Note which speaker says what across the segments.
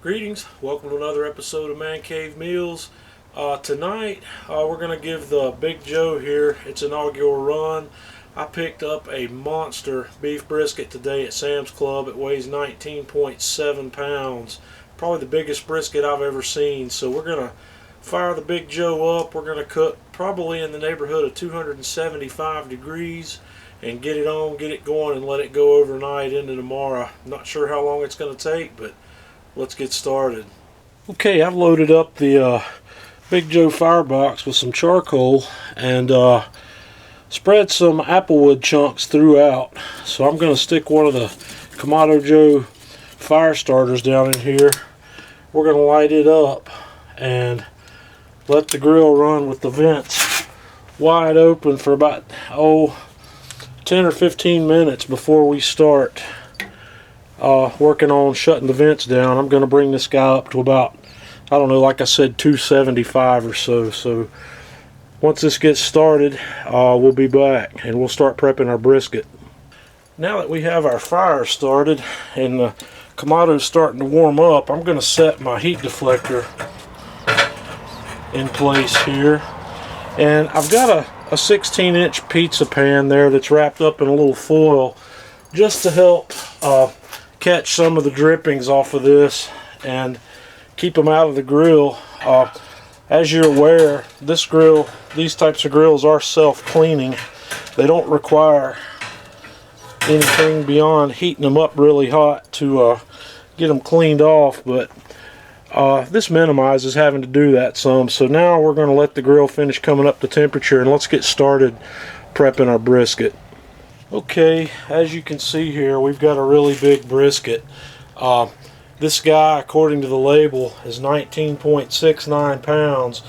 Speaker 1: Greetings, welcome to another episode of Man Cave Meals. Tonight we're going to give the Big Joe here its inaugural run. I picked up a monster beef brisket today at Sam's Club. It weighs 19.7 pounds. Probably the biggest brisket I've ever seen. So we're going to fire the Big Joe up. We're going to cook probably in the neighborhood of 275 degrees and get it on, get it going, and let it go overnight into tomorrow. Not sure how long it's going to take, but let's get started. Okay, I've loaded up the Big Joe firebox with some charcoal and spread some applewood chunks throughout. So I'm going to stick one of the Kamado Joe fire starters down in here. We're going to light it up and let the grill run with the vents wide open for about 10 or 15 minutes before we start working on shutting the vents down. I'm going to bring this guy up to about, I don't know, like I said, 275 or so. So once this gets started, we'll be back and we'll start prepping our brisket. Now that we have our fire started and the Kamado's starting to warm up, I'm going to set my heat deflector in place here. And I've got a 16-inch pizza pan there that's wrapped up in a little foil just to help catch some of the drippings off of this and keep them out of the grill. As you're aware, these types of grills are self-cleaning. They don't require anything beyond heating them up really hot to get them cleaned off, but this minimizes having to do that some. So now we're going to let the grill finish coming up to temperature and let's get started prepping our brisket. Okay, as you can see here, we've got a really big brisket. This guy, according to the label, is 19.69 pounds,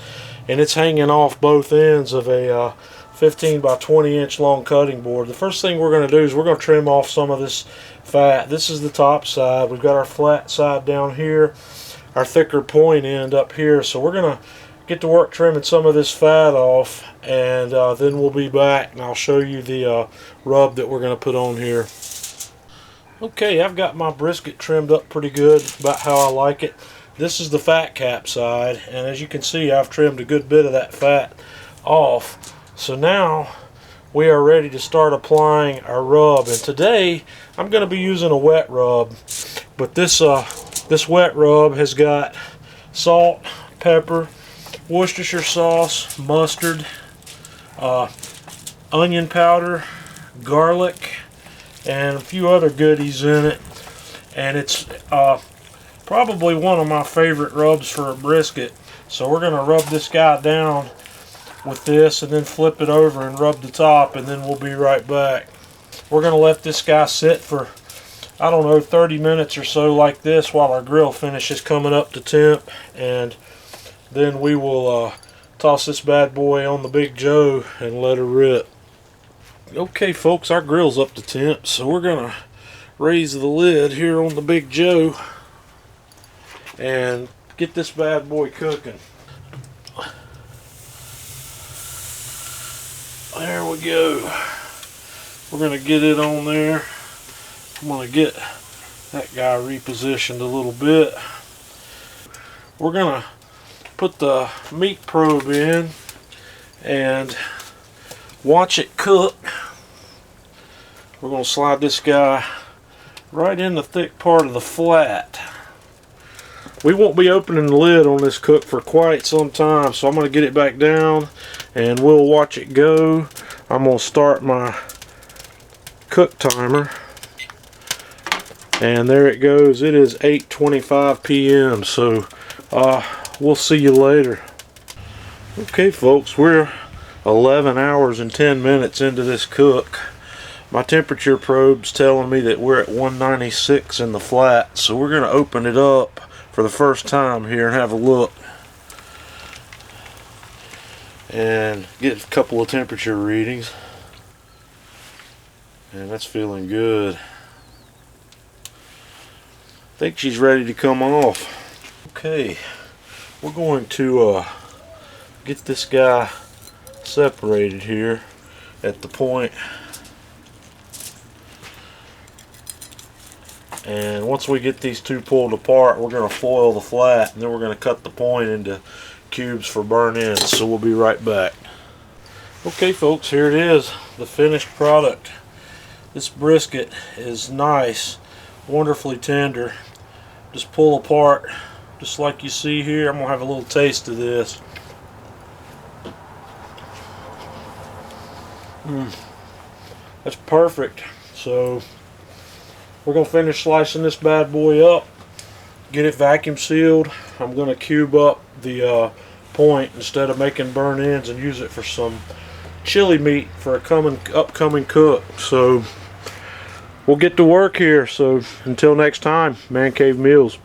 Speaker 1: and it's hanging off both ends of a 15 by 20 inch long cutting board. The first thing we're going to do is we're going to trim off some of this fat. This is the top side. We've got our flat side down here, our thicker point end up here. So we're going to get to work trimming some of this fat off, and then we'll be back and I'll show you the rub that we're going to put on here. Okay, I've got my brisket trimmed up pretty good, about how I like it. This is the fat cap side, and as you can see, I've trimmed a good bit of that fat off. So now we are ready to start applying our rub, and today I'm going to be using a wet rub, but this wet rub has got salt, pepper, Worcestershire sauce, mustard, onion powder, garlic, and a few other goodies in it. And it's probably one of my favorite rubs for a brisket. So we're going to rub this guy down with this and then flip it over and rub the top, and then we'll be right back. We're going to let this guy sit for, I don't know, 30 minutes or so like this while our grill finishes coming up to temp, and then we will toss this bad boy on the Big Joe and let her rip. Okay folks, our grill's up to temp, so we're going to raise the lid here on the Big Joe and get this bad boy cooking. There we go. We're going to get it on there. I'm going to get that guy repositioned a little bit. We're going to put the meat probe in and watch it cook. We're going to slide this guy right in the thick part of the flat. We won't be opening the lid on this cook for quite some time, so I'm going to get it back down and we'll watch it go. I'm going to start my cook timer, and there it goes. It is 8:25 p.m. so we'll see you later. Okay folks, we're 11 hours and 10 minutes into this cook. My temperature probe's telling me that we're at 196 in the flat, so we're going to open it up for the first time here and have a look and get a couple of temperature readings, and that's feeling good. I think she's ready to come off. Okay, we're going to get this guy separated here at the point. And once we get these two pulled apart, we're going to foil the flat, and then we're going to cut the point into cubes for burn ends. So we'll be right back. Okay folks, here it is, the finished product. This brisket is nice, wonderfully tender. Just pull apart, just like you see here. I'm going to have a little taste of this. That's perfect. So we're going to finish slicing this bad boy up, get it vacuum sealed. I'm going to cube up the point instead of making burn ends and use it for some chili meat for a upcoming cook. So we'll get to work here. So until next time, Man Cave Meals.